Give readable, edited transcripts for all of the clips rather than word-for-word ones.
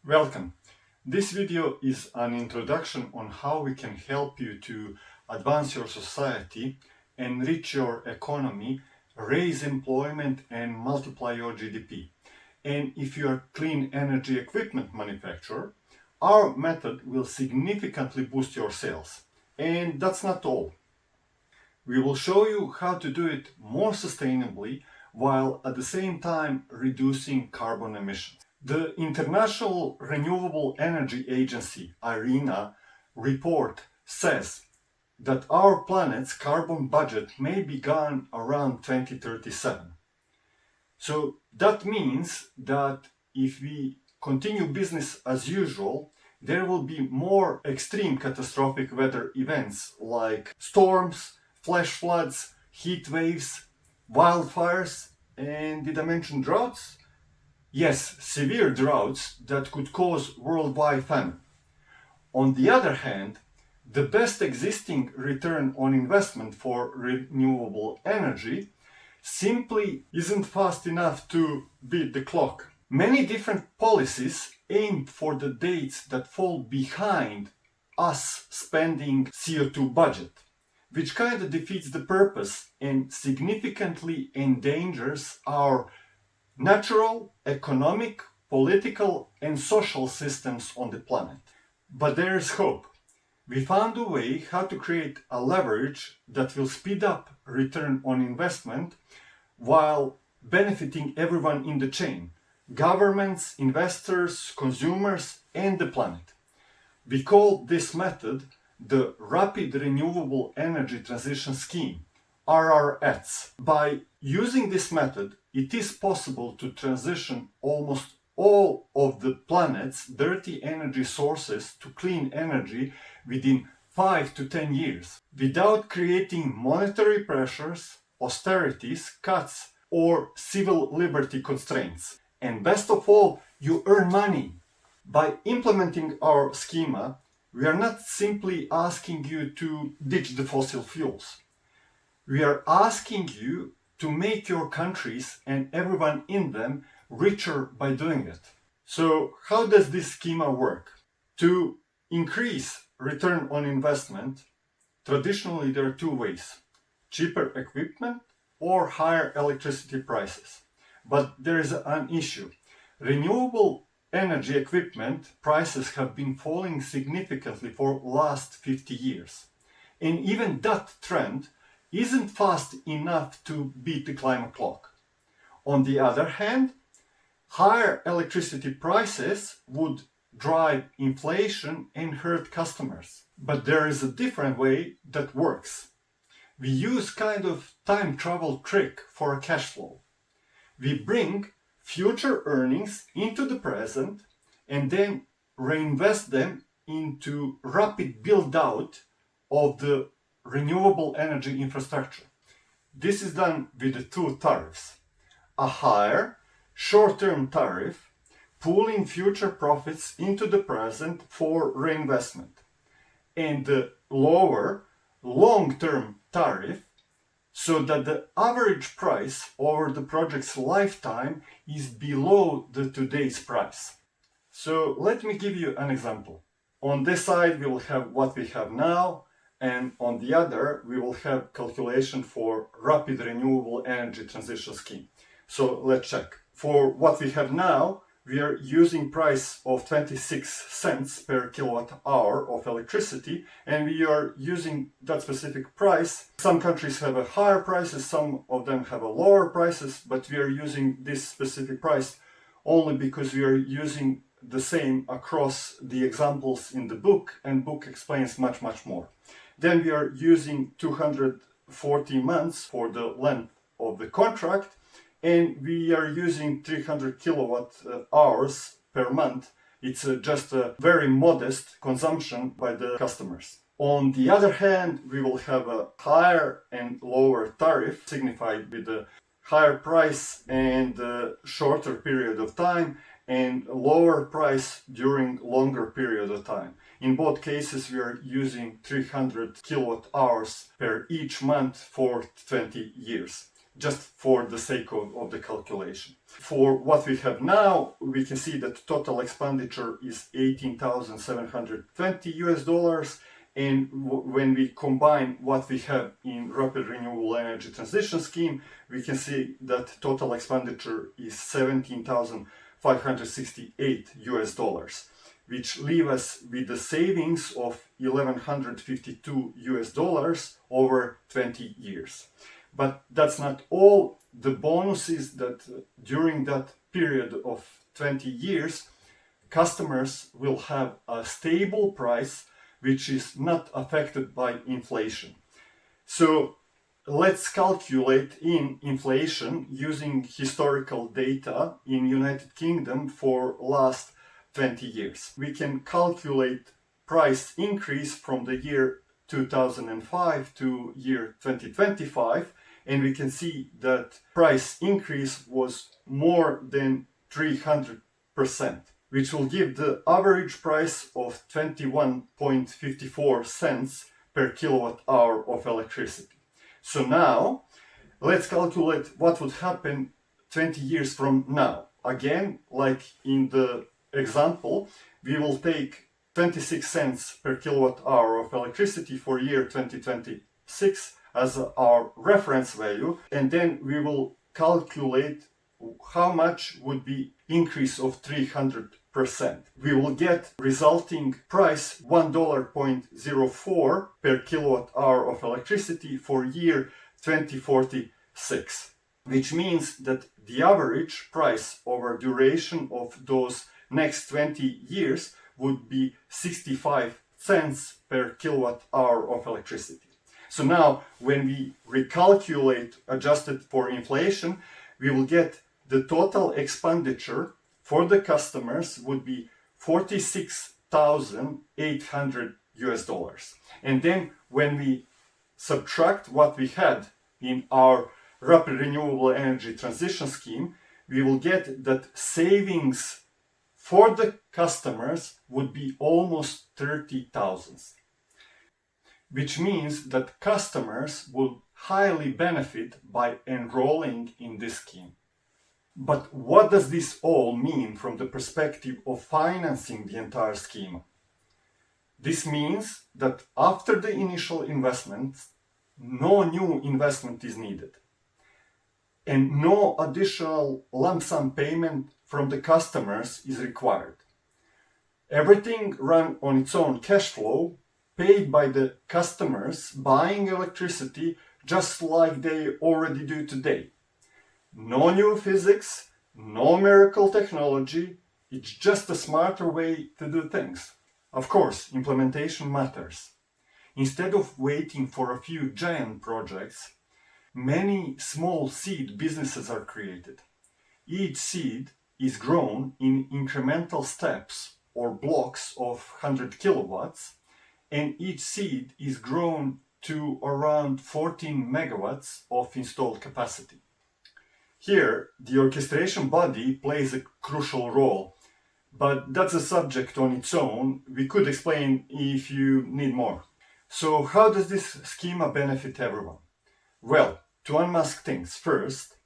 Welcome. This video is an introduction on how we can help you to advance your society, enrich your economy, raise employment and multiply your GDP. And if you are a clean energy equipment manufacturer, our method will significantly boost your sales. And that's not all. We will show you how to do it more sustainably while at the same time reducing carbon emissions. The International Renewable Energy Agency, IRENA, report says that our planet's carbon budget may be gone around 2037. So that means that if we continue business as usual, there will be more extreme catastrophic weather events like storms, flash floods, heat waves, wildfires, and did I mention droughts? Yes, severe droughts that could cause worldwide famine. On the other hand, the best existing return on investment for renewable energy simply isn't fast enough to beat the clock. Many different policies aim for the dates that fall behind us spending CO2 budget, which kind of defeats the purpose and significantly endangers our natural, economic, political, and social systems on the planet. But there is hope. We found a way how to create a leverage that will speed up return on investment while benefiting everyone in the chain: governments, investors, consumers, and the planet. We call this method the Rapid Renewable Energy Transition Scheme, RRETS. By using this method, it is possible to transition almost all of the planet's dirty energy sources to clean energy within 5 to 10 years, without creating monetary pressures, austerities, cuts, or civil liberty constraints. And best of all, you earn money. By implementing our schema, we are not simply asking you to ditch the fossil fuels. We are asking you to make your countries and everyone in them richer by doing it. So, how does this schema work? To increase return on investment, traditionally there are two ways: cheaper equipment or higher electricity prices. But there is an issue. Renewable energy equipment prices have been falling significantly for last 50 years. And even that trend isn't fast enough to beat the climate clock. On the other hand, higher electricity prices would drive inflation and hurt customers. But there is a different way that works. We use kind of time travel trick for a cash flow. We bring future earnings into the present and then reinvest them into rapid build out of the renewable energy infrastructure. This is done with the two tariffs: a higher short-term tariff, pooling future profits into the present for reinvestment, and the lower long-term tariff, so that the average price over the project's lifetime is below the today's price. So let me give you an example. On this side we will have what we have now, and on the other we will have calculation for Rapid Renewable Energy Transition Scheme. So let's check. For what we have now, we are using price of 26 cents per kilowatt hour of electricity, and we are using that specific price. Some countries have a higher prices, some of them have a lower prices, but we are using this specific price only because we are using the same across the examples in the book, and book explains much more. Then we are using 240 months for the length of the contract, and we are using 300 kilowatt hours per month. It's just a very modest consumption by the customers. On the other hand, we will have a higher and lower tariff, signified with a higher price and a shorter period of time, and lower price during longer period of time. In both cases, we are using 300 kilowatt hours per each month for 20 years. just for the sake of the calculation. For what we have now, we can see that total expenditure is $18,720 and when we combine what we have in Rapid Renewable Energy Transition Scheme, we can see that total expenditure is $17,568, which leave us with the savings of $1,152 over 20 years. But that's not all. The bonus is that during that period of 20 years, customers will have a stable price which is not affected by inflation. So let's calculate in inflation using historical data in United Kingdom for last 20 years. We can calculate price increase from the year 2005 to year 2025, and we can see that price increase was more than 300%, which will give the average price of 21.54 cents per kilowatt hour of electricity. So now let's calculate what would happen 20 years from now. Again, like in the example, we will take 26 cents per kilowatt hour of electricity for year 2026 as our reference value, and then we will calculate how much would be increase of 300%. We will get resulting price $1.04 per kilowatt hour of electricity for year 2046, which means that the average price over duration of those next 20 years would be 65 cents per kilowatt hour of electricity. So now when we recalculate adjusted for inflation, we will get the total expenditure for the customers would be $46,800. And then when we subtract what we had in our Rapid Renewable Energy Transition Scheme, we will get that savings for the customers would be almost 30,000, which means that customers will highly benefit by enrolling in this scheme. But what does this all mean from the perspective of financing the entire scheme? This means that after the initial investment, no new investment is needed, and no additional lump sum payment from the customers is required. Everything run on its own cash flow, paid by the customers buying electricity just like they already do today. No new physics, no miracle technology, it's just a smarter way to do things. Of course, implementation matters. Instead of waiting for a few giant projects, many small seed businesses are created. Each seed is grown in incremental steps or blocks of 100 kilowatts, and each seed is grown to around 14 megawatts of installed capacity. Here, the orchestration body plays a crucial role, but that's a subject on its own. We could explain if you need more. So how does this schema benefit everyone? Well, to unmask things, first,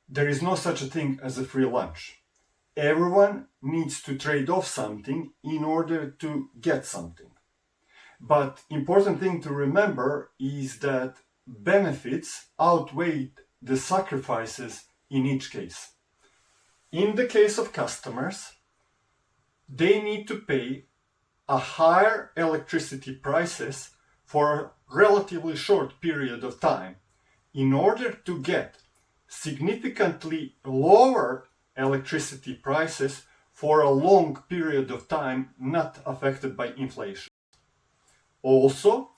there is no such a thing as a free lunch. Everyone needs to trade off something in order to get something. But important thing to remember is that benefits outweigh the sacrifices in each case. In the case of customers, they need to pay a higher electricity prices for a relatively short period of time in order to get significantly lower electricity prices for a long period of time not affected by inflation. Also,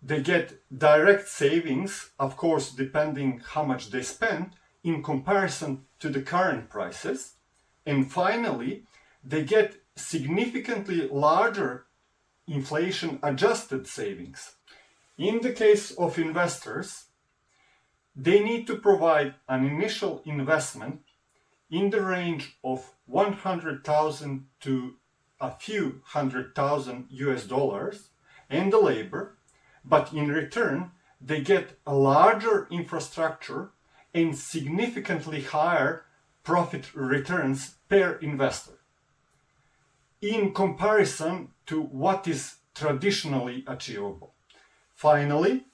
they get direct savings, of course, depending how much they spend in comparison to the current prices. And finally, they get significantly larger inflation adjusted savings. In the case of investors, they need to provide an initial investment in the range of 100,000 to a few $100,000 and the labor, but in return they get a larger infrastructure and significantly higher profit returns per investor in comparison to what is traditionally achievable. Finally,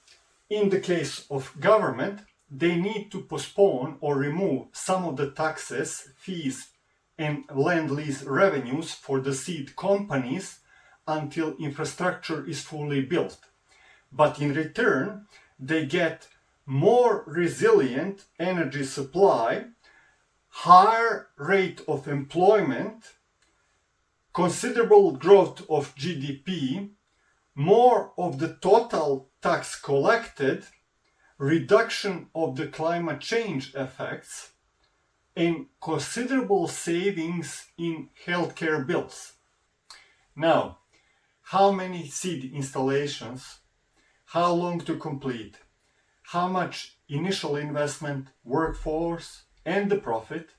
in the case of government, they need to postpone or remove some of the taxes, fees, and land-lease revenues for the seed companies until infrastructure is fully built. But in return, they get more resilient energy supply, higher rate of employment, considerable growth of GDP, more of the total tax collected, reduction of the climate change effects, and considerable savings in healthcare bills. Now, how many seed installations, how long to complete, how much initial investment, workforce, and the profit,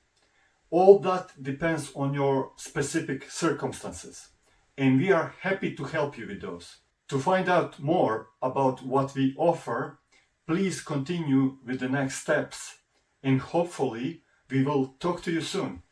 all that depends on your specific circumstances. And we are happy to help you with those. To find out more about what we offer, please continue with the next steps, and hopefully we will talk to you soon.